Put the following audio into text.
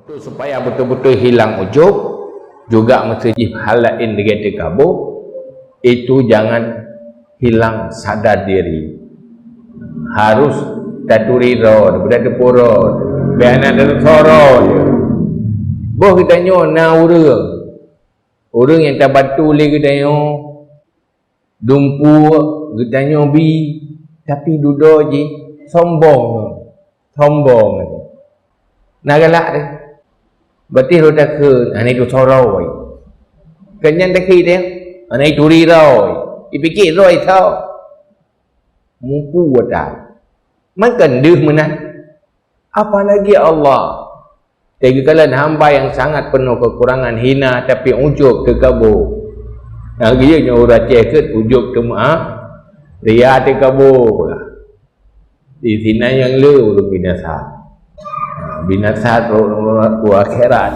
Supaya betul-betul hilang ujub, juga mesti halain dengan kabur, itu jangan hilang sadar diri. Harus taturi rod, berada purod, biar ada sorot. Boh kita nyona orang yang tak batu lagi kita nyo, dumpu kita nyobi, tapi duduk je sombong. Nak galak dia. Berarti lo tak ke, ini tu soroi. Kenyan tak ke dia, ini turi roi. Dipikir roi tau. Mumpu wadah. Makan dia menang. Apalagi Allah. Tiga kalian hamba yang sangat penuh kekurangan, hina tapi ujub terkabur. Yang dia orang cekut ujub tu ria terkabur. Di sini yang lu binasa. Binasa roh akhirat.